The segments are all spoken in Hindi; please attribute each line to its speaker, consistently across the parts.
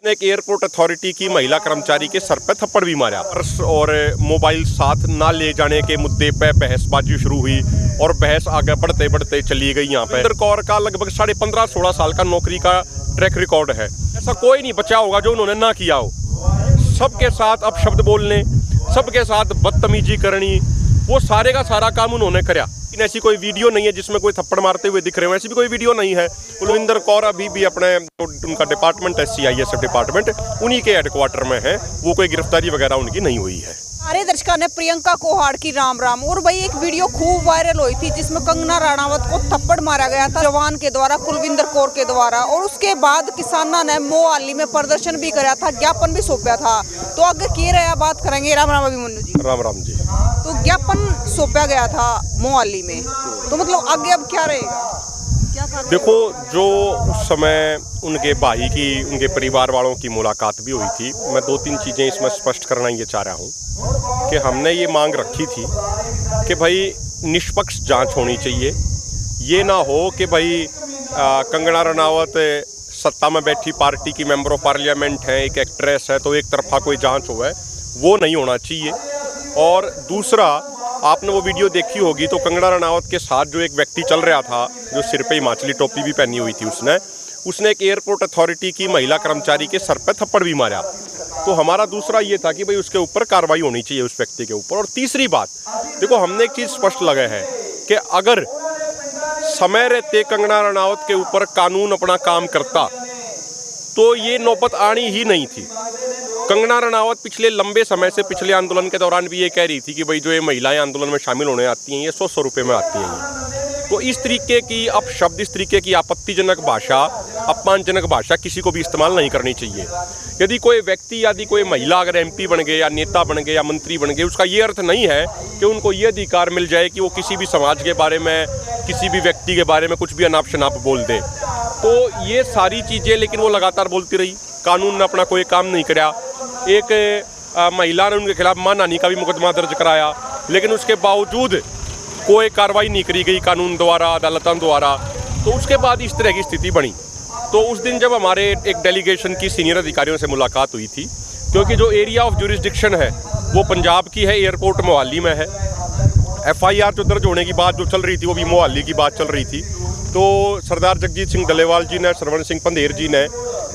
Speaker 1: एक एयरपोर्ट अथॉरिटी की महिला कर्मचारी के सर पे थप्पड़ भी मारा। पर्स और मोबाइल साथ ना ले जाने के मुद्दे पे बहसबाजी शुरू हुई और बहस आगे बढ़ते बढ़ते चली गई। यहाँ पे कुलविंदर कौर का लगभग 15.5-16 साल का नौकरी का ट्रैक रिकॉर्ड है। ऐसा कोई नहीं बचा होगा जो उन्होंने ना किया हो। सबके साथ अपशब्द बोलने, सबके साथ बदतमीजी करनी, वो सारे का सारा काम उन्होंने करा। लेकिन ऐसी कोई वीडियो नहीं है जिसमें कोई थप्पड़ मारते हुए दिख रहे हो, ऐसी भी कोई वीडियो नहीं है। कुलविंदर कौर अभी भी अपने उनका डिपार्टमेंट है CISF डिपार्टमेंट, उन्हीं के हेडक्वार्टर में है। वो कोई गिरफ्तारी वगैरह उनकी नहीं हुई है।
Speaker 2: सारे दर्शकों ने प्रियंका कोहाड़ की राम राम। और भाई एक वीडियो खूब वायरल हुई थी जिसमें कंगना रनावत को थप्पड़ मारा गया था जवान के द्वारा, कुलविंदर कौर के द्वारा। और उसके बाद किसानों ने मोहाली में प्रदर्शन भी कराया था, ज्ञापन भी सौंपा था। तो आगे की रहा बात करेंगे। राम राम अभिमन्यु जी।
Speaker 1: राम राम जी।
Speaker 2: तो ज्ञापन सौंपा गया था मोहाली में, तो मतलब आगे अब क्या रहेगा?
Speaker 1: देखो, जो उस समय उनके भाई की, उनके परिवार वालों की मुलाकात भी हुई थी। मैं 2-3 चीज़ें इसमें स्पष्ट करना ये चाह रहा हूँ कि हमने ये मांग रखी थी कि भाई निष्पक्ष जांच होनी चाहिए। ये ना हो कि भाई कंगना रनावत सत्ता में बैठी पार्टी की मेंबर ऑफ पार्लियामेंट है, एक एक्ट्रेस है, तो एक तरफा कोई जांच हो है, वो नहीं होना चाहिए। और दूसरा, आपने वो वीडियो देखी होगी तो कंगना रनावत के साथ जो एक व्यक्ति चल रहा था, जो सिर पे हिमाचली टोपी भी पहनी हुई थी, उसने एक एयरपोर्ट अथॉरिटी की महिला कर्मचारी के सर पे थप्पड़ भी मारा। तो हमारा दूसरा ये था कि भाई उसके ऊपर कार्रवाई होनी चाहिए उस व्यक्ति के ऊपर। और तीसरी बात, देखो, हमने एक चीज़ स्पष्ट लगा है कि अगर समय रहते कंगना रनावत के ऊपर कानून अपना काम करता तो ये नौबत आनी ही नहीं थी। कंगना रनावत पिछले लंबे समय से, पिछले आंदोलन के दौरान भी ये कह रही थी कि भाई जो ये महिलाएं आंदोलन में शामिल होने आती हैं, ये 100 रुपये में आती हैं। तो इस तरीके की अपशब्द, इस तरीके की आपत्तिजनक भाषा, अपमानजनक भाषा किसी को भी इस्तेमाल नहीं करनी चाहिए। यदि कोई व्यक्ति, यदि कोई महिला अगर MP बन गए या नेता बन गए या मंत्री बन गए, उसका ये अर्थ नहीं है कि उनको ये अधिकार मिल जाए कि वो किसी भी समाज के बारे में, किसी भी व्यक्ति के बारे में कुछ भी अनाप शनाप बोल दे। तो ये सारी चीज़ें, लेकिन वो लगातार बोलती रही। कानून ने अपना कोई काम नहीं कराया। एक महिला ने उनके खिलाफ मानहानि का भी मुकदमा दर्ज कराया, लेकिन उसके बावजूद कोई कार्रवाई नहीं करी गई कानून द्वारा, अदालतों द्वारा। तो उसके बाद इस तरह की स्थिति बनी। तो उस दिन जब हमारे एक डेलीगेशन की सीनियर अधिकारियों से मुलाकात हुई थी, क्योंकि जो एरिया ऑफ ज्यूरिसडिक्शन है वो पंजाब की है, एयरपोर्ट मोहाली में है। FIR जो दर्ज होने की बात जो चल रही थी वो भी मोहाली की बात चल रही थी। तो सरदार जगजीत सिंह डलेवाल जी ने, सरवण सिंह पंधेर जी ने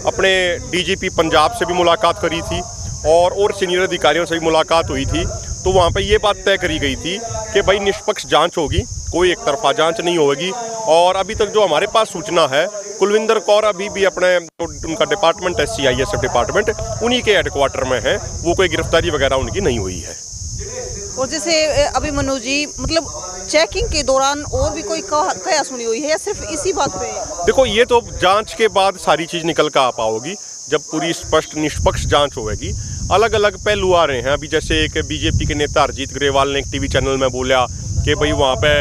Speaker 1: अपने DGP पंजाब से भी मुलाकात करी थी और सीनियर अधिकारियों से भी मुलाकात हुई थी। तो वहाँ पे ये बात तय करी गई थी कि भाई निष्पक्ष जांच होगी, कोई एक तरफा जांच नहीं होगी। और अभी तक जो हमारे पास सूचना है, कुलविंदर कौर अभी भी अपने उनका डिपार्टमेंट है CISF डिपार्टमेंट, उन्हीं के हेडक्वार्टर में है। वो कोई गिरफ्तारी वगैरह उनकी नहीं हुई है।
Speaker 2: और जैसे अभिमन्यु जी, मतलब चेकिंग के दौरान और भी कोई क्या सुनी हुई है या सिर्फ इसी बात पे?
Speaker 1: देखो, ये तो जांच के बाद सारी चीज़ निकल कर आ पाओगी, जब पूरी स्पष्ट निष्पक्ष जांच होगी। अलग अलग पहलू आ रहे हैं। अभी जैसे एक BJP के नेता अरिजीत ग्रेवाल ने एक TV चैनल में बोला कि भाई वहाँ पे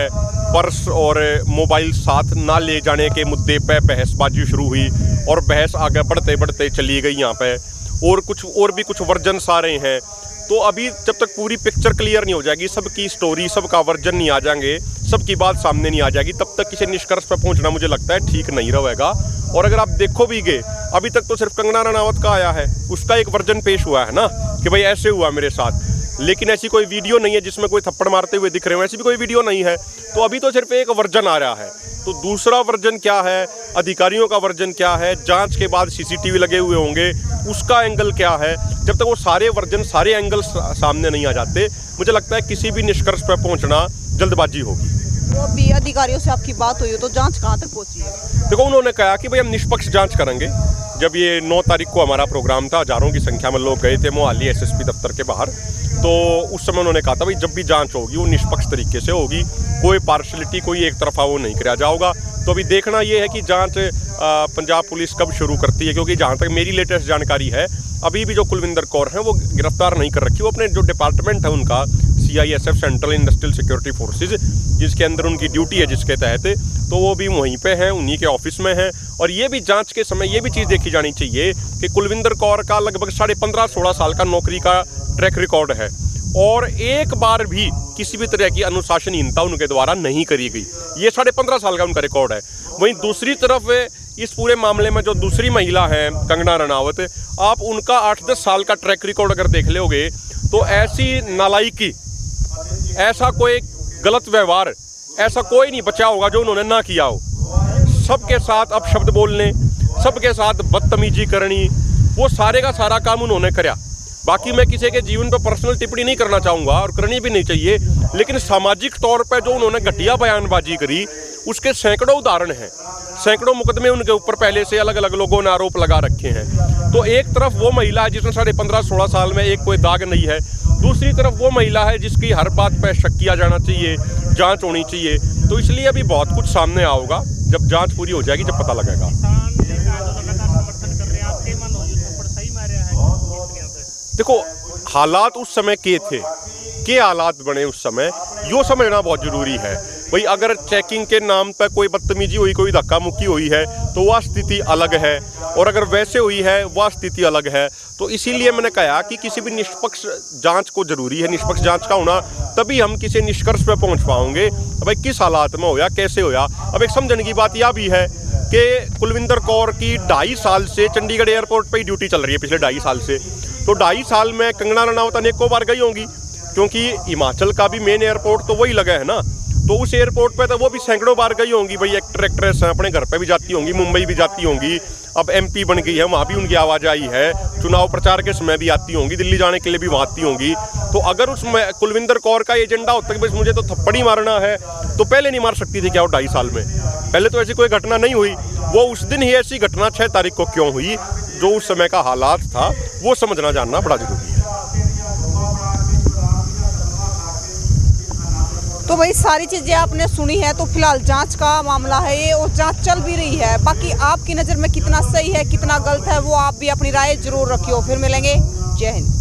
Speaker 1: पर्स और मोबाइल साथ ना ले जाने के मुद्दे पे बहसबाजी शुरू हुई और बहस आगे बढ़ते बढ़ते चली गई यहाँ पे। और भी कुछ वर्जन्स आ रहे हैं। तो अभी जब तक पूरी पिक्चर क्लियर नहीं हो जाएगी, सबकी स्टोरी, सबका वर्जन नहीं आ जाएंगे, सबकी बात सामने नहीं आ जाएगी, तब तक किसी निष्कर्ष पर पहुंचना मुझे लगता है ठीक नहीं रहेगा। और अगर आप देखो भी गए, अभी तक तो सिर्फ कंगना रनावत का आया है, उसका एक वर्जन पेश हुआ है ना कि भाई ऐसे हुआ मेरे साथ। लेकिन ऐसी कोई वीडियो नहीं है जिसमें कोई थप्पड़ मारते हुए दिख रहे हो, ऐसी भी कोई वीडियो नहीं है। तो अभी तो सिर्फ एक वर्जन आ रहा है। तो दूसरा वर्जन क्या है, अधिकारियों का वर्जन क्या है, जांच के बाद CCTV लगे हुए होंगे, उसका एंगल क्या है, जब तक वो सारे वर्जन, सारे एंगल सामने नहीं आ जाते, मुझे लगता है किसी भी निष्कर्ष पर पहुंचना जल्दबाजी होगी।
Speaker 2: तो अभी अधिकारियों से आपकी बात हुई तो जांच कहाँ तक पहुंची है?
Speaker 1: देखो, उन्होंने कहा कि भाई हम निष्पक्ष जांच करेंगे। जब ये 9 तारीख को हमारा प्रोग्राम था, हजारों की संख्या में लोग गए थे मोहाली SSP दफ्तर के बाहर, तो उस समय उन्होंने कहा था भाई जब भी जांच होगी वो निष्पक्ष तरीके से होगी, कोई पार्शलिटी, कोई एक तरफा वो नहीं किया जाएगा। तो अभी देखना ये है कि जांच पंजाब पुलिस कब शुरू करती है, क्योंकि जहाँ तक मेरी लेटेस्ट जानकारी है, अभी भी जो कुलविंदर कौर हैं वो गिरफ्तार नहीं कर रखी। वो अपने जो डिपार्टमेंट है उनका, CISF central industrial security forces, जिसके अंदर उनकी ड्यूटी है, जिसके तहत, तो वो भी वहीं पे हैं, उन्हीं के ऑफिस में हैं। और ये भी जांच के समय ये भी चीज़ देखी जानी चाहिए कि कुलविंदर कौर का लगभग 15.5-16 साल का नौकरी का ट्रैक रिकॉर्ड है और एक बार भी किसी भी तरह की अनुशासनहीनता उनके द्वारा नहीं करी गई। ये 15.5 साल का उनका रिकॉर्ड है। वहीं दूसरी तरफ इस पूरे मामले में जो दूसरी महिला हैं कंगना रनावत, आप उनका 8-10 साल का ट्रैक रिकॉर्ड अगर देख लोगे तो ऐसी नालायकी, ऐसा कोई गलत व्यवहार ऐसा कोई नहीं बचा होगा जो उन्होंने ना किया हो। सबके साथ अपशब्द बोलने, सबके साथ बदतमीजी करनी, वो सारे का सारा काम उन्होंने करा। बाकी मैं किसी के जीवन पर पर्सनल टिप्पणी नहीं करना चाहूँगा और करनी भी नहीं चाहिए, लेकिन सामाजिक तौर पर जो उन्होंने घटिया बयानबाजी करी उसके सैकड़ों उदाहरण हैं। सैकड़ों मुकदमे उनके ऊपर पहले से अलग अलग लोगों ने आरोप लगा रखे हैं। तो एक तरफ वो महिला है जिसने साढ़े 15-16 साल में एक कोई दाग नहीं है, दूसरी तरफ वो महिला है जिसकी हर बात पर शक किया जाना चाहिए, जांच होनी चाहिए। तो इसलिए अभी बहुत कुछ सामने आओगा, जब जांच पूरी हो जाएगी जब पता लगेगा। देखो, हालात उस समय के हालात बने उस समय, यो समझना बहुत ज़रूरी है। भाई अगर चेकिंग के नाम पर कोई बदतमीजी हुई, कोई धक्का मुक्की हुई है तो वह स्थिति अलग है, और अगर वैसे हुई है वह स्थिति अलग है। तो इसीलिए मैंने कहा कि किसी भी निष्पक्ष जांच को जरूरी है, निष्पक्ष जांच का होना, तभी हम किसी निष्कर्ष पे पहुंच पाओगे भाई किस हालात में होया, कैसे होया। अब एक समझने की बात यह भी है कि कुलविंदर कौर की 2.5 साल से चंडीगढ़ एयरपोर्ट पर ही ड्यूटी चल रही है, पिछले 2.5 साल से। तो 2.5 साल में कंगना रनावत अनेकों बार गई होंगी, क्योंकि हिमाचल का भी मेन एयरपोर्ट तो वही लगा है ना। तो उस एयरपोर्ट पे तो वो भी सैकड़ों बार गई होंगी। भाई एक्टर एक्ट्रेस हैं, अपने घर पे भी जाती होंगी, मुंबई भी जाती होंगी, अब MP बन गई है, वहाँ भी उनकी आवाज़ आई है, चुनाव प्रचार के समय भी आती होंगी, दिल्ली जाने के लिए भी वहाँ आती होंगी। तो अगर उस कुलविंदर कौर का एजेंडा होता है कि बस मुझे तो थप्पड़ ही मारना है, तो पहले नहीं मार सकती थी क्या वो 2.5 साल में? पहले तो ऐसी कोई घटना नहीं हुई। वो उस दिन ही ऐसी घटना 6 तारीख को क्यों हुई, जो उस समय का हालात था, वो समझना जानना बड़ा जरूरी है।
Speaker 2: तो भाई सारी चीज़ें आपने सुनी है, तो फिलहाल जांच का मामला है ये, और जांच चल भी रही है। बाकी आपकी नज़र में कितना सही है, कितना गलत है, वो आप भी अपनी राय जरूर रखियो। फिर मिलेंगे, जय हिंद।